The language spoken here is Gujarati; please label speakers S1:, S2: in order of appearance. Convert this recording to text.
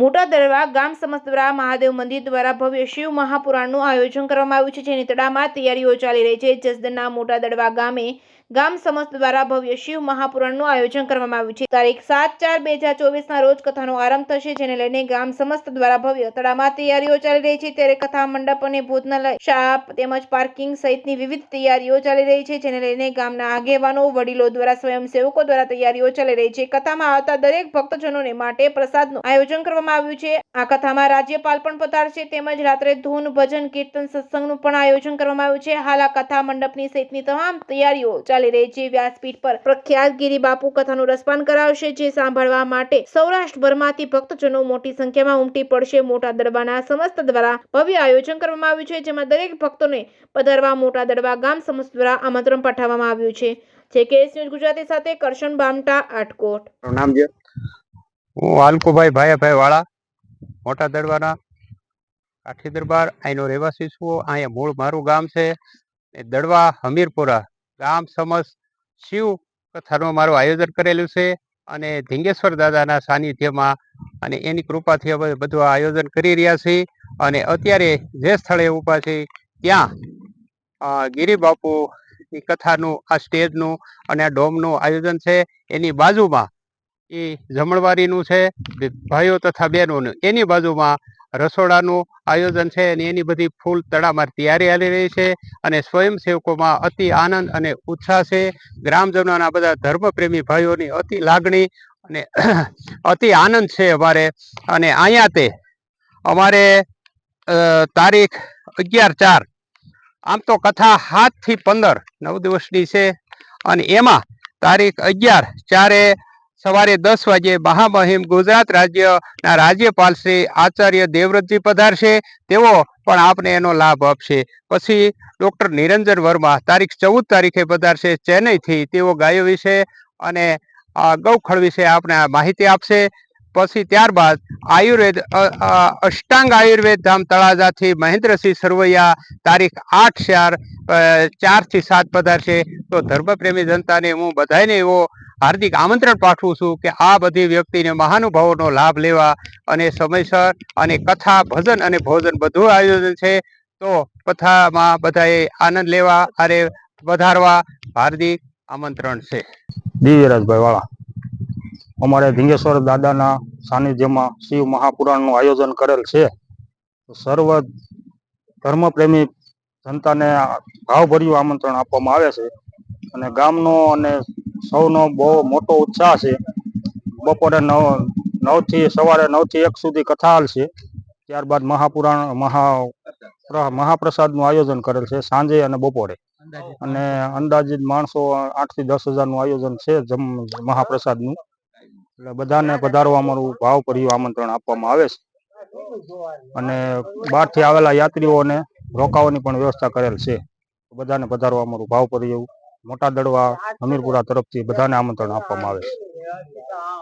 S1: મોટા દરવા ગામ સમસ્ત દ્વારા મહાદેવ મંદિર દ્વારા ભવ્ય શિવ મહાપુરાણનું આયોજન કરવામાં આવ્યું છે, જેની તડામાર તૈયારીઓ ચાલી રહી છે। જસદણના મોટા દડવા ગામે ગામ સમસ્ત દ્વારા ભવ્ય શિવ મહાપુરાણનું આયોજન કરવામાં આવ્યું છે। તારીખ 7/4/2024 રોજ કથાનો આરંભ થશે, જેને લઈને ગામ સમસ્ત દ્વારા ભવ્ય તડામાર તૈયારીઓ ચાલી રહી છે। ત્યારે કથા મંડપ અને ભોજનાલય, શાપ તેમજ પાર્કિંગ સહિતની વિવિધ તૈયારીઓ ચાલી રહી છે, જેને લઈને ગામના આગેવાનો, વડીલો દ્વારા, સ્વયંસેવકો દ્વારા તૈયારીઓ ચાલી રહી છે। કથામાં આવતા દરેક ભક્તજનોને માટે પ્રસાદનું આયોજન કરવામાં આવ્યું છે। આ કથામાં રાજ્યપાલ પણ પધારશે, તેમજ રાત્રે ધૂન, ભજન, કીર્તન, સત્સંગનું પણ આયોજન કરવામાં આવ્યું છે। હાલ આ કથા મંડપની સહિતની તમામ તૈયારીઓ ચાલી રહી છે। વ્યાસપીઠ પર પ્રખ્યાત ગિરી બાપુ કથાનું રસપાન કરાવશે, જે સાંભળવા માટે સૌરાષ્ટ્રભરમાંથી ભક્તજનો મોટી સંખ્યામાં ઉમટી પડશે। મોટા દડવાના સમસ્ત દ્વારા ભવ્ય આયોજન કરવામાં આવ્યું છે, જેમાં દરેક ભક્તોને પધારવા મોટા દડવા ગામ સમસ્ત દ્વારા આમંત્રણ પાઠવવામાં આવ્યું છે। જેકેએસ ન્યૂઝ ગુજરાતી સાથે કરશન બામટા, આટકોટ।
S2: નામ છે હું હાલકુભાઈ ભાયાભાઈ વાળા, મોટા દડવાના કાઠી દરબાર અહીંનો રહેવાસી છું। અહીંયા મૂળ મારું ગામ છે। દડવા હમીરપુરા ગામ સમસ્ત શિવ કથાનું મારું આયોજન કરેલું છે અને ધીંગેશ્વર દાદાના સાનિધ્યમાં અને એની કૃપાથી અમે બધું આયોજન કરી રહ્યા છીએ। અને અત્યારે જે સ્થળે ઊભા છે ત્યાં ગિરી બાપુની કથાનું આ સ્ટેજનું અને આ ડોમનું આયોજન છે। એની બાજુમાં એ જમણવારીનું છે, ભાઈઓ તથા બહેનોનું એની બાજુમાં રસોડાનું આયોજન છે અને એની બધી ફૂલ તડામાર તૈયારી ચાલી રહી છે અને સ્વયંસેવકોમાં અતિ આનંદ અને ઉત્સાહ છે। ગ્રામજનોના બધા ધર્મપ્રેમી ભાઈઓની અતિ લાગણી અને અતિ આનંદ છે અમારે। અને અહીંયા તે અમારે તારીખ 11/4 આમ તો કથા 7 થી 15 9 દિવસની છે અને એમાં તારીખ 11/4 સવારે 10 વાગે મહામહિમ ગુજરાત રાજ્યના રાજ્યપાલ શ્રી આચાર્ય દેવવ્રતજી પધારશે, તેઓ પણ આપને એનો લાભ આપશે। પછી ડૉક્ટર નિરંજન વર્મા તારીખ 14 તારીખે પધારશે ચેન્નઈથી, તેઓ ગાયો વિશે અને ગૌખળ વિશે આપને માહિતી આપશે। પછી ત્યારબાદ આયુર્વેદ અષ્ટાંગ આયુર્વેદ ધામ તળાજાથી મહેન્દ્રસિંહ સરવૈયા તારીખ 8/4 થી 7 પધારશે। તો ધર્મપ્રેમી જનતાને હું બધાને એવો હાર્દિક આમંત્રણ પાઠવું છું કે આ બધી વ્યક્તિને મહાનુભાવોનો લાભ લેવા અને સમયસર અને કથા, ભજન અને ભોજન બધું આયોજન છે। તો કથામાં બધાએ આનંદ લેવા અને વધારવા હાર્દિક આમંત્રણ છે।
S3: દિવ્યરાજભાઈ વાળા, અમારે ધીંગેશ્વર દાદાના સાનિધ્યમાં શિવ મહાપુરાણનું આયોજન કરેલ છે। સર્વ ધર્મપ્રેમી જનતાને ભાવભર્યું આમંત્રણ આપવામાં આવે છે અને ગામનો અને સૌનો બહુ મોટો ઉત્સાહ છે। બપોરે 9 થી સવારે 9 થી 1 સુધી કથા હાલશે, ત્યારબાદ મહાપ્રસાદનું આયોજન કરેલ છે સાંજે અને બપોરે। અને અંદાજિત માણસો 8 થી 10 હજારનું આયોજન છે મહાપ્રસાદનું। એટલે બધાને પધારવા અમારું ભાવભર્યું આમંત્રણ આપવામાં આવે છે અને બહારથી આવેલા યાત્રીઓને રોકાવાની પણ વ્યવસ્થા કરેલ છે। બધાને પધારવા અમારું ભાવભર્યું મોટા દડવા હમીરપુરા તરફથી બધાને આમંત્રણ આપવામાં આવે છે।